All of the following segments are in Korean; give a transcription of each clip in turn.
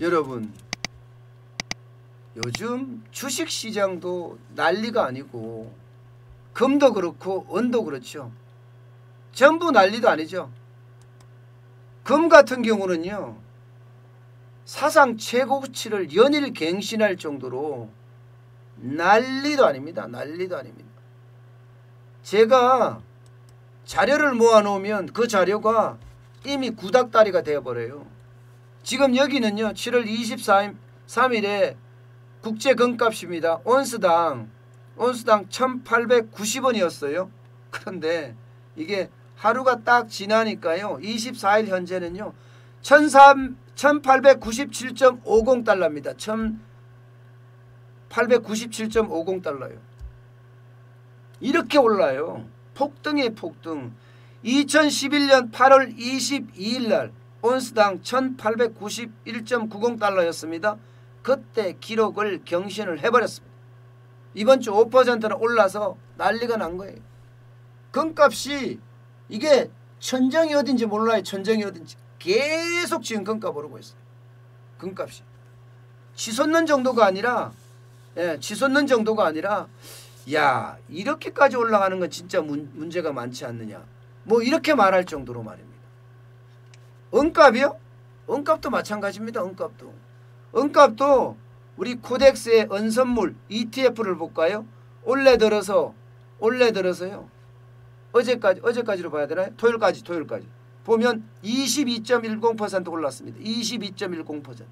여러분, 요즘 주식시장도 난리가 아니고 금도 그렇고 은도 그렇죠. 전부 난리도 아니죠. 금 같은 경우는요, 사상 최고치를 연일 갱신할 정도로 난리도 아닙니다. 난리도 아닙니다. 제가 자료를 모아놓으면 그 자료가 이미 구닥다리가 되어버려요. 지금 여기는요, 7월 23일에 국제금값입니다. 온스당 1890원이었어요. 그런데 이게 하루가 딱 지나니까요, 24일 현재는요 1897.50달러입니다. 1897.50달러요. 이렇게 올라요. 폭등에 폭등. 2011년 8월 22일 날 온스당 1891.90달러였습니다. 그때 기록을 경신을 해버렸습니다. 이번 주 5%는 올라서 난리가 난 거예요. 금값이 이게 천정이 어딘지 몰라요. 천정이 어딘지. 계속 지금 금값 오르고 있어요. 금값이. 치솟는 정도가 아니라, 치솟는 정도가 아니라, 야, 이렇게까지 올라가는 건 진짜 문제가 많지 않느냐. 뭐 이렇게 말할 정도로 말입니다. 은값이요? 은값도 마찬가지입니다. 은값도 우리 코덱스의 은선물 ETF를 볼까요? 올해 들어서요. 어제까지로 봐야 되나요? 토요일까지 보면 22.10% 올랐습니다. 22.10%.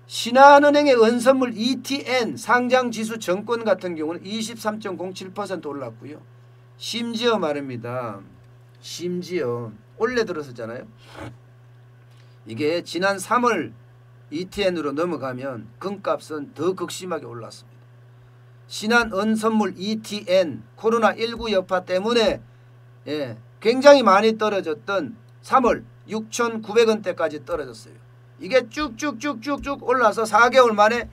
신한은행의 은선물 ETN 상장지수 정권 같은 경우는 23.07% 올랐고요. 심지어 말입니다. 심지어 올해 들어서잖아요. 이게 지난 3월 ETN으로 넘어가면 금값은 더 극심하게 올랐습니다. 신한은선물 ETN 코로나19 여파 때문에 굉장히 많이 떨어졌던 3월 6,900원대까지 떨어졌어요. 이게 쭉쭉쭉쭉쭉 올라서 4개월 만에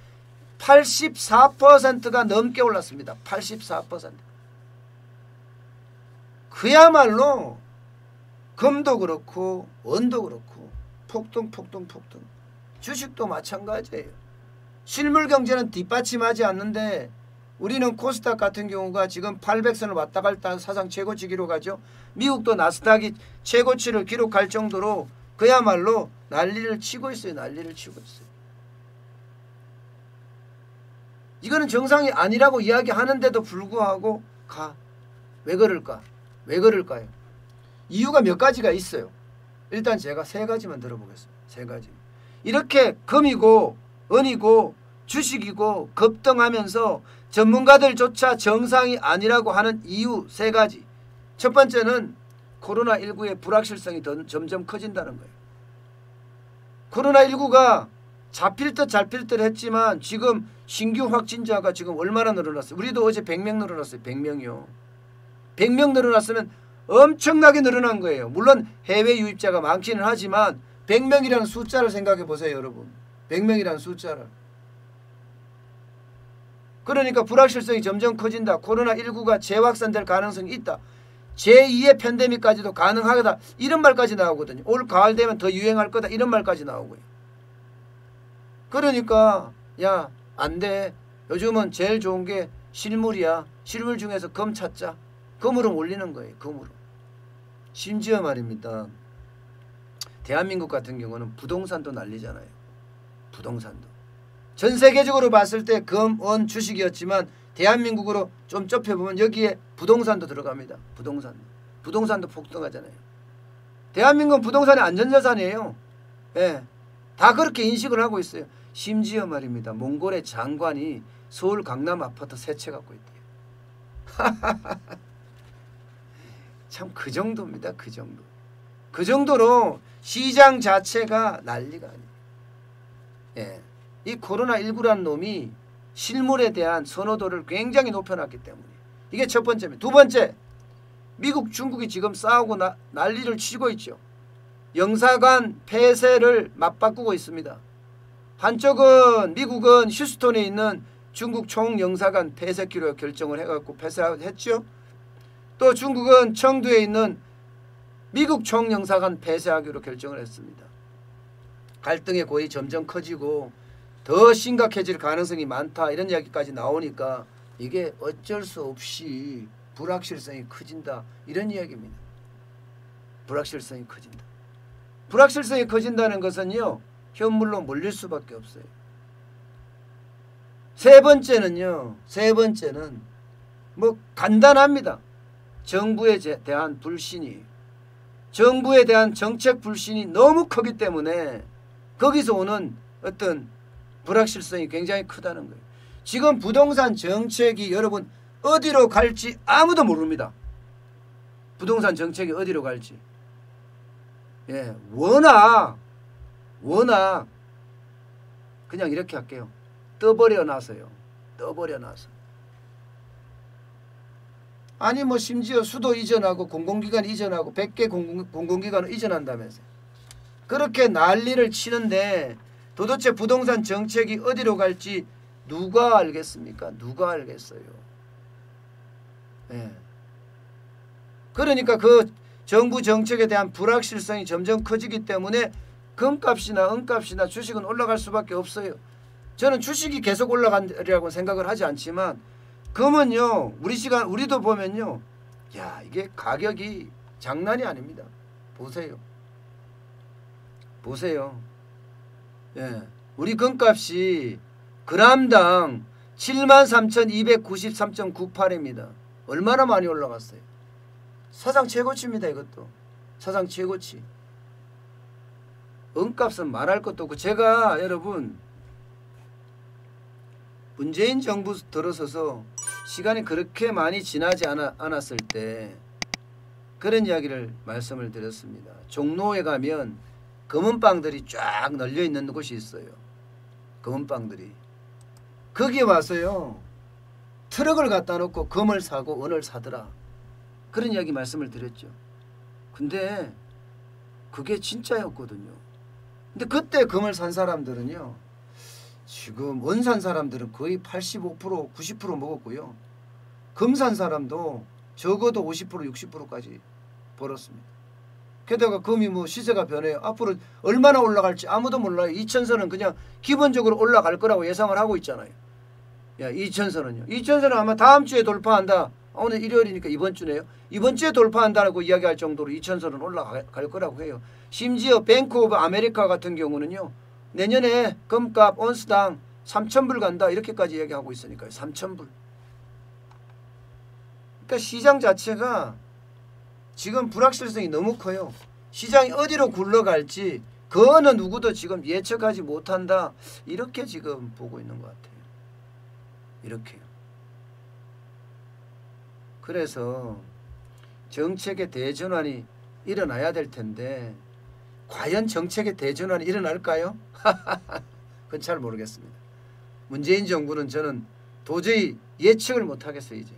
84%가 넘게 올랐습니다. 84%. 그야말로 금도 그렇고 은도 그렇고 폭등. 주식도 마찬가지예요. 실물 경제는 뒷받침하지 않는데 우리는 코스닥 같은 경우가 지금 800선을 왔다 갔다 사상 최고치 기록하죠. 미국도 나스닥이 최고치를 기록할 정도로 그야말로 난리를 치고 있어요. 이거는 정상이 아니라고 이야기하는데도 불구하고 왜 그럴까요? 이유가 몇 가지가 있어요. 일단 제가 세 가지만 들어보겠습니다. 세 가지. 이렇게 금이고 은이고 주식이고 급등하면서 전문가들조차 정상이 아니라고 하는 이유 세 가지. 첫 번째는 코로나19의 불확실성이 점점 커진다는 거예요. 코로나19가 잡힐 듯 했지만 지금 신규 확진자가 지금 얼마나 늘어났어요. 우리도 어제 100명 늘어났어요. 100명이요. 100명 늘어났으면 엄청나게 늘어난 거예요. 물론 해외 유입자가 많기는 하지만 100명이라는 숫자를 생각해 보세요. 여러분. 100명이라는 숫자를. 그러니까 불확실성이 점점 커진다. 코로나19가 재확산될 가능성이 있다. 제2의 팬데믹까지도 가능하다. 이런 말까지 나오거든요. 올 가을 되면 더 유행할 거다. 이런 말까지 나오고요. 그러니까 야, 안 돼. 요즘은 제일 좋은 게 실물이야. 실물 중에서 금 찾자. 금으로 올리는 거예요. 금으로. 심지어 말입니다. 대한민국 같은 경우는 부동산도 난리잖아요. 부동산도. 전 세계적으로 봤을 때 금, 원, 주식이었지만 대한민국으로 좀 좁혀보면 여기에 부동산도 들어갑니다. 부동산도 폭등하잖아요. 대한민국은 부동산의 안전자산이에요. 다 그렇게 인식을 하고 있어요. 심지어 말입니다. 몽골의 장관이 서울 강남 아파트 세 채 갖고 있대요. 참 그 정도입니다. 그 정도. 그 정도로 시장 자체가 난리가 아니에요. 이 코로나19라는 놈이 실물에 대한 선호도를 굉장히 높여놨기 때문에 이게 첫 번째입니다. 두 번째, 미국, 중국이 지금 싸우고 난리를 치고 있죠. 영사관 폐쇄를 맞바꾸고 있습니다. 한쪽은 미국은 휴스톤에 있는 중국 총영사관 폐쇄키로 결정을 해갖고 폐쇄했죠. 또 중국은 청두에 있는 미국 총영사관 폐쇄하기로 결정을 했습니다. 갈등의 골이 점점 커지고 더 심각해질 가능성이 많다 이런 이야기까지 나오니까 이게 어쩔 수 없이 불확실성이 커진다 이런 이야기입니다. 불확실성이 커진다. 불확실성이 커진다는 것은요 현물로 몰릴 수밖에 없어요. 세 번째는 뭐 간단합니다. 정부에 대한 불신이 정부에 대한 정책 불신이 너무 크기 때문에 거기서 오는 어떤 불확실성이 굉장히 크다는 거예요. 지금 부동산 정책이 여러분 어디로 갈지 아무도 모릅니다. 부동산 정책이 어디로 갈지. 예, 워낙 그냥 이렇게 할게요. 떠버려 놔서요. 아니 뭐 심지어 수도 이전하고 공공기관 이전하고 100개 공공기관을 이전한다면서요. 그렇게 난리를 치는데 도대체 부동산 정책이 어디로 갈지 누가 알겠습니까? 누가 알겠어요. 예. 그러니까 그 정부 정책에 대한 불확실성이 점점 커지기 때문에 금값이나 은값이나 주식은 올라갈 수밖에 없어요. 저는 주식이 계속 올라간다고 생각을 하지 않지만 금은요 우리도 보면요 야 이게 가격이 장난이 아닙니다. 보세요. 예, 우리 금값이 그람당 73,293.98입니다. 얼마나 많이 올라갔어요. 사상 최고치입니다. 이것도 사상 최고치. 은값은 말할 것도 없고 제가 여러분 문재인 정부 들어서서 시간이 그렇게 많이 지나지 않았을 때 그런 이야기를 말씀을 드렸습니다. 종로에 가면 검은빵들이 쫙 널려있는 곳이 있어요. 검은빵들이. 거기에 와서요. 트럭을 갖다 놓고 금을 사고 은을 사더라. 그런 이야기 말씀을 드렸죠. 근데 그게 진짜였거든요. 근데 그때 금을 산 사람들은요. 지금 은 산 사람들은 거의 85% 90% 먹었고요. 금 산 사람도 적어도 50% 60%까지 벌었습니다. 게다가 금이 뭐 시세가 변해요. 앞으로 얼마나 올라갈지 아무도 몰라요. 2000선은 그냥 기본적으로 올라갈 거라고 예상을 하고 있잖아요. 야 2000선은요. 2000선은 아마 다음 주에 돌파한다. 오늘 일요일이니까 이번 주네요. 이번 주에 돌파한다고 이야기할 정도로 2000선은 올라갈 거라고 해요. 심지어 뱅크 오브 아메리카 같은 경우는요. 내년에 금값 온스당 3,000불 간다 이렇게까지 얘기하고 있으니까요. 3,000불. 그러니까 시장 자체가 지금 불확실성이 너무 커요. 시장이 어디로 굴러갈지 그 어느 누구도 지금 예측하지 못한다. 이렇게 지금 보고 있는 것 같아요. 이렇게요. 그래서 정책의 대전환이 일어나야 될 텐데 과연 정책의 대전환이 일어날까요? 그건 잘 모르겠습니다. 문재인 정부는 저는 도저히 예측을 못하겠어요. 이제.